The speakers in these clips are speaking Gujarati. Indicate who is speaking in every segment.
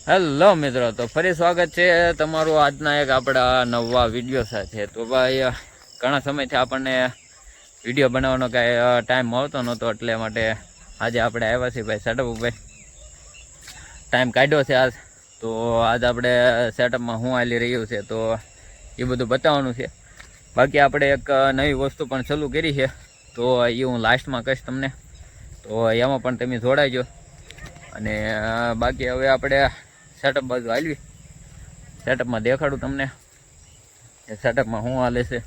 Speaker 1: હેલો મિત્રો, તો ફરી સ્વાગત છે તમારું આજના એક આપણા નવા વિડીયો સાથે। તો ભાઈ ઘણા સમયથી આપણને વિડીયો બનાવવાનો કાંઈ ટાઈમ મળતો નહોતો, એટલે માટે આજે આપણે આવ્યા છીએ ભાઈ સેટઅપ ઉપર। ટાઈમ કાઢ્યો છે આજ, તો આજ આપણે સેટઅપમાં શું હાલી રહ્યું છે તો એ બધું બતાવવાનું છે। બાકી આપણે એક નવી વસ્તુ પણ ચાલુ કરી છે, તો એ હું લાસ્ટમાં કહીશ તમને, તો એમાં પણ તમે જોડાઈજો। અને બાકી હવે આપણે સેટઅપ બાજુ હાલવી, સેટઅપમાં દેખાડું તમને સેટઅપમાં શું હાલે છે।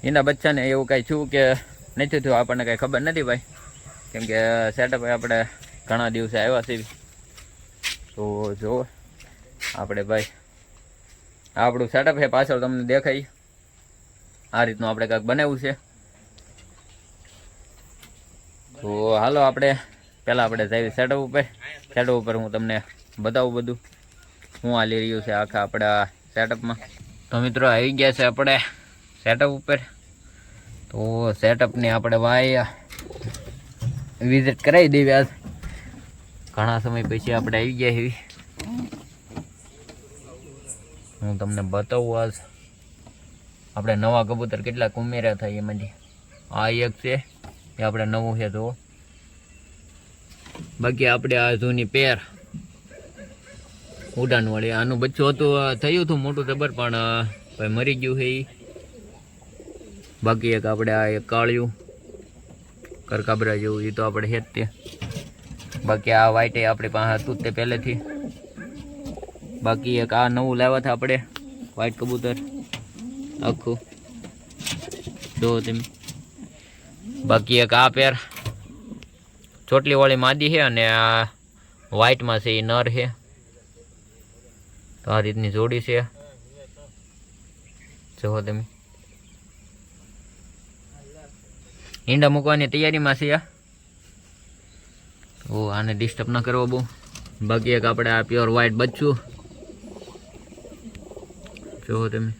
Speaker 1: એના બચ્ચાને એવું કાંઈ થયું કે નથી થયું આપણને કાંઈ ખબર નથી ભાઈ, કેમ કે સેટઅપ આપણે ઘણા દિવસે આવ્યા છે। તો જો આપણે ભાઈ આપણું સેટઅપ છે, પાછળ તમને દેખાય આ રીતનું આપણે કાંઈક બનાવ્યું છે। તો હાલો આપણે પહેલાં આપણે જઈએ સેટઅપ ઉપર। સેટઅપ ઉપર હું તમને બતાવું બધું શું હાલી રહ્યું છે આખા આપણા સેટઅપમાં। તો મિત્રો આવી ગયા છે આપણે સેટઅપ ઉપર। તો સેટઅપની આપણે ભાઈ વિઝિટ કરાવી દેવી આજ, ઘણા સમય પછી આપણે આવી ગયા એવી। હું તમને બતાવું આજ આપણે નવા કબૂતર કેટલાક ઉમેર્યા થાય એમાંથી આ એક છે, એ આપણે નવું છે। તો બાકી આપણે આ જૂની પેર ઉડાનવાળી, આનું બચ્ચું હતું, થયું હતું મોટું જબર, પણ ભાઈ મરી ગયું છે એ। બાકી એક આપણે આ એક કાળિયું કરકાબરા જેવું, એ તો આપણે છે જ તે। બાકી આ વ્હાઈટ એ આપણી પાસે હતું જ તે પહેલેથી। બાકી એક આ નવું લાવ્યા હતા આપણે વ્હાઈટ કબૂતર આખું, જો તમે। બાકી એક આ પેર ચોટલીવાળી માદી છે, અને આ વ્હાઈટમાં છે એ નર છે। તો આ રીતની જોડી છે, જુઓ તમે। ઈંડા મૂકવાની તૈયારીમાં છે। ઓ આને ડિસ્ટર્બ ના કરવો બહુ। બાકી એક આપણે આ પ્યોર વ્હાઈટ બચ્ચું, જુઓ તમે।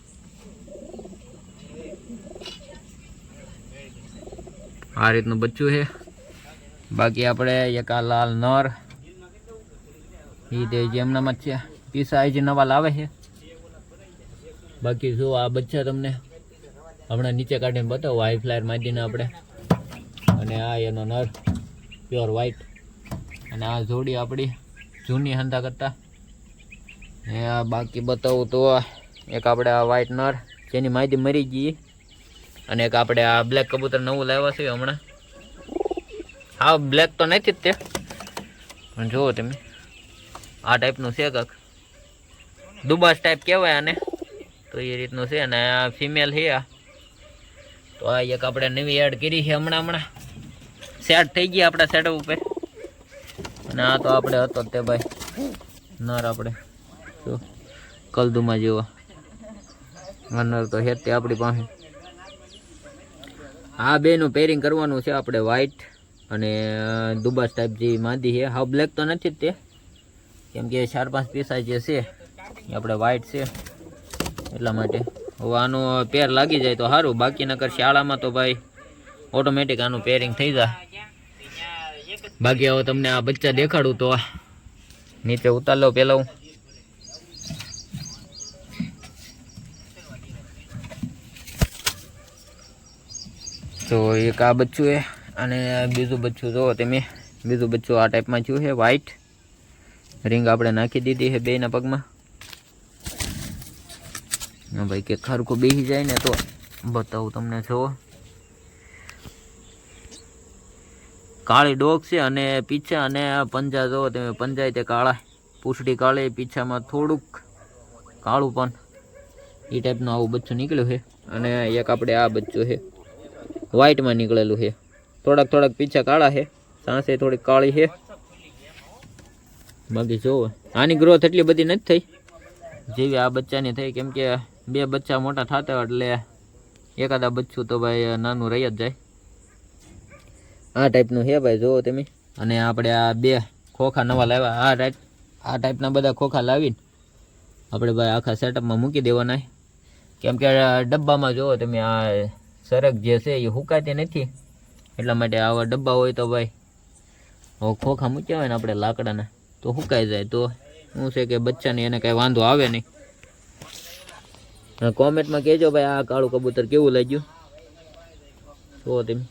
Speaker 1: આ રીતનું બચ્ચું છે। બાકી આપણે એક આ લાલ નર, એ તે જેમનામાં જ છે, પીસા જે નવા લાવે છે। બાકી જો આ બચ્ચા તમને હમણાં નીચે કાઢીને બતાવો, હાઈ ફ્લાયર માદીને આપણે, અને આ એનો નર પ્યોર વ્હાઈટ, અને આ જોડી આપણી જૂની હંધા કરતા। ને આ બાકી બતાવું તો એક આપણે આ વ્હાઈટ નર જેની માદી મરી ગઈ, અને એક આપણે આ બ્લેક કબૂતર નવું લાવ્યા છે હમણાં। હા બ્લેક તો નથી જ તે, પણ જુઓ તમે આ ટાઈપનું છે કાંક, દુબાસ ટાઈપ કહેવાય આને, તો એ રીતનું છે। અને આ ફિમેલ છે આ, તો આ એક આપણે નવી એડ કરી છે હમણાં સેટ થઈ ગઈ આપણા સેટઅપ ઉપર। અને આ તો આપણે હતો તે ભાઈ નર, આપણે જો કલદુમાં જેવા નર તો છે તે આપણી પાસે। આ બેનું પેરિંગ કરવાનું છે આપણે, વ્હાઈટ અને દુબાસ ટાઈપ જેવી માદી છે। હા બ્લેક તો નથી જ તે, કેમ કે 4-5 પીસા જે છે એ આપણે વ્હાઈટ છે, એટલા માટે। હવે આનું પેર લાગી જાય તો સારું, બાકી નકર શાળામાં તો ભાઈ ઓટોમેટિક આનું પેરિંગ થઈ જાય। બાકી હવે તમને આ બચ્ચા દેખાડું, તો નીચે ઉતાર લો પેલા હું। તો એક આ બચ્ચું છે, અને બીજું બચ્ચું જુઓ તમે, બીજું બચ્ચું આ ટાઈપમાં થયું છે વ્હાઈટ, રિંગ આપણે નાખી દીધી છે બેના પગમાં। ભાઈ કે ખરખું બેસી જાય ને તો બતાવું તમને, જુઓ કાળી ડોક છે, અને પીછા અને પંજા જુઓ તમે, પંજાય તે કાળા, પૂંછડી કાળી, પીછામાં થોડુંક કાળું પણ એ ટાઈપનું આવું બચ્ચું નીકળ્યું છે। અને એક આપણે આ બચ્ચું છે વ્હાઈટમાં નીકળેલું છે, થોડાક પીછા કાળા છે, સાંસે થોડીક કાળી છે। બાકી જોવો આની ગ્રોથ એટલી બધી નથી થઈ જેવી આ બચ્ચાની થઈ, કેમ કે 2 બચ્ચા મોટા થતા એટલે એકાદા બચ્ચું તો ભાઈ નાનું રહી જ જાય। આ ટાઈપનું છે ભાઈ, જુઓ તમે। અને આપણે આ 2 ખોખા નવા લાવ્યા, આ ટાઈપના બધા ખોખા લાવીને આપણે ભાઈ આખા સેટઅપમાં મૂકી દેવાના, કેમ કે ડબ્બામાં જુઓ તમે આ સરક જે છે એ સુકાતી નથી, એટલા માટે આવા ડબ્બા હોય તો ભાઈ ખોખા મૂક્યા હોય ને આપણે લાકડાના તો સુકાઈ જાય, તો શું છે કે બચ્ચાની એને કાંઈ વાંધો આવે નહીં. કોમેન્ટમાં કહેજો ભાઈ આ કાળું કબૂતર કેવું લાગ્યું જો તમે.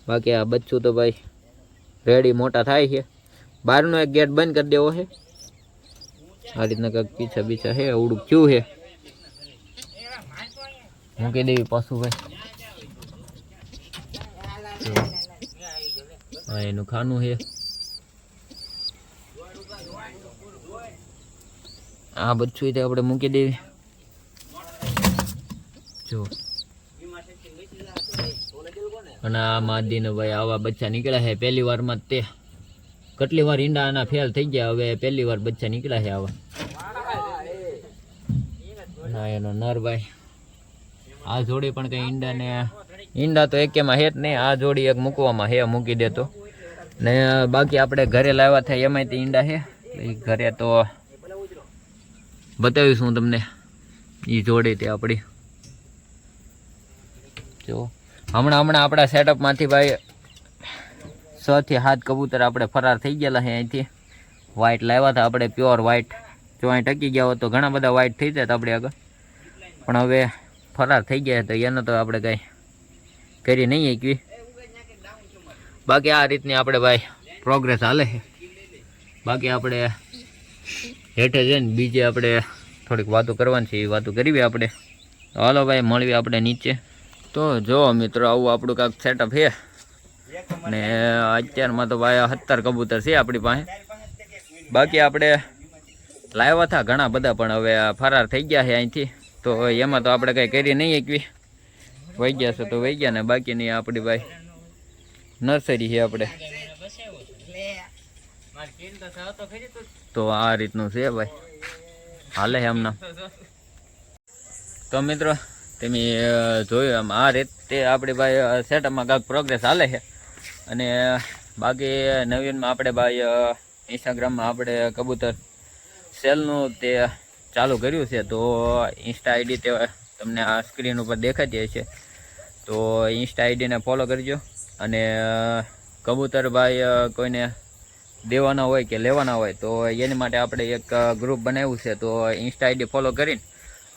Speaker 1: બાકી આ બચ્ચું તો ભાઈ રેડી મોટા થાય છે. બહારનો એક ગેટ બંધ કરી દેવો છે. આ રીતના કંઈક પીછા બીછા છે અવડું ક્યું છે મૂકી દેવી પાછું ભાઈ. હા એનું ખાનું છે. આ બચ્ચું તે આપણે મૂકી દેવી જો. અને આ માદીને ભાઈ આવા બચ્ચા નીકળ્યા છે પહેલી વારમાં જ. તે કેટલી વાર ઈંડા આના ફેલ થઈ ગયા, હવે પહેલી વાર બચ્ચા નીકળ્યા છે આવા. ના એનો નર ભાઈ. આ જોડી પણ કઈ ઈંડા તો એકેમાં હે જ નહીં. આ જોડી એક મૂકવામાં હે, મૂકી દેતો ને. બાકી આપણે ઘરે લાવ્યા થાય એમાંય ઈંડા છે. ઘરે તો બતાવીશ હું તમને એ જોડી તે આપણી જો. હમણાં આપણા સેટઅપમાંથી ભાઈ 6 થી 7 કબૂતર આપણે ફરાર થઈ ગયેલા છે અહીંથી. વ્હાઈટ લાવ્યા હતા આપણે, પ્યોર વ્હાઈટ. જો અહીં ટકી ગયા હોત તો ઘણા બધા વ્હાઈટ થઈ જાય આપણે આગળ, પણ હવે ફરાર થઈ ગયા તો એનો તો આપણે કાંઈ કરી નહીં શકીએ. બાકી આ રીતની આપણે ભાઈ પ્રોગ્રેસ હાલે છે. બાકી આપણે હેઠે જઈને બીજે આપણે થોડીક વાતો કરવાની છે, એ વાતો કરવી આપણે. હાલો ભાઈ મળવી આપણે નીચે. તો જો મિત્રો આવું આપણું કાંઈક સેટઅપ છે ને. અત્યારમાં તો ભાઈ 17 કબૂતર છે આપણી પાસે. બાકી આપણે લાવ્યા હતા ઘણા બધા, પણ હવે ફરાર થઈ ગયા છે અહીંથી, તો એમાં તો આપણે કંઈ કરી નહીં શકીએ. વહી ગયા છે તો વહી ગયા ને. બાકીની આપણી ભાઈ નર્સરી છે આપણે. તો આ રીતનું છે ભાઈ, હાલે હમણાં. તો મિત્રો તમે જોયું આમ આ રીતે આપણી ભાઈ સેટઅપમાં કાંઈક પ્રોગ્રેસ હાલે છે. અને બાકી નવીનમાં આપણે ભાઈ ઇન્સ્ટાગ્રામમાં આપણે કબૂતર સેલનું તે ચાલુ કર્યું છે. તો ઇન્સ્ટા આઈડી તે તમને આ સ્ક્રીન ઉપર દેખાતી હશે, તો ઇન્સ્ટા આઈડીને ફોલો કરજો. અને કબૂતર ભાઈ કોઈને દેવાના હોય કે લેવાના હોય તો એની માટે આપણે એક ગ્રુપ બનાવ્યું છે. તો ઇન્સ્ટા આઈડી ફોલો કરીને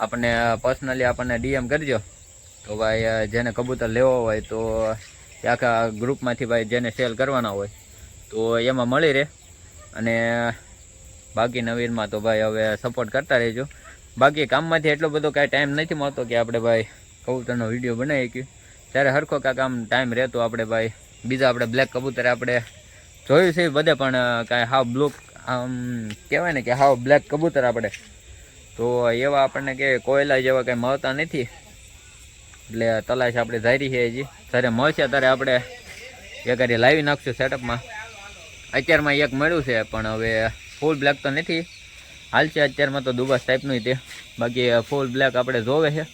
Speaker 1: આપણને પર્સનલી આપણને ડીએમ કરજો. તો ભાઈ જેને કબૂતર લેવો હોય તો આખા ગ્રુપમાંથી ભાઈ જેને સેલ કરવાના હોય તો એમાં મળી રહે. અને બાકી નવીનમાં તો ભાઈ હવે સપોર્ટ કરતા રહેજો. બાકી કામમાંથી એટલો બધો કાંઈ ટાઈમ નથી મળતો કે આપણે ભાઈ કબૂતરનો વિડીયો બનાવી શકીએ. ત્યારે હરખો કાંઈક આમ ટાઈમ રહેતો આપણે ભાઈ બીજા આપણે બ્લેક કબૂતર આપણે જોયું છે બધે, પણ કાંઈ હાવ બ્લુ આમ કહેવાય ને કે હાવ બ્લેક કબૂતર આપણે તો એવા આપણને કે કોયલા જેવા કંઈ મળતા નથી. એટલે તલાશ આપણે ધારી છે હજી. જ્યારે મળશે ત્યારે આપણે એકાદી લાવી નાખશું સેટઅપમાં. અત્યારમાં એક મળ્યું છે, પણ હવે ફૂલ બ્લેક તો નથી હાલશે અત્યારમાં, તો દુબાસ ટાઈપનું તે. બાકી ફૂલ બ્લેક આપણે જોવે છે,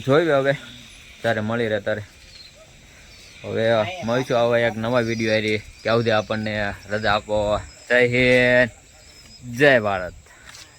Speaker 1: જોઈવે હવે ત્યારે મળી રહે ત્યારે. હવે મળીશું આવા એક નવા વિડીયો આવી. કે આવજે આપણને રજા આપો. જય હિન્દ, જય ભારત.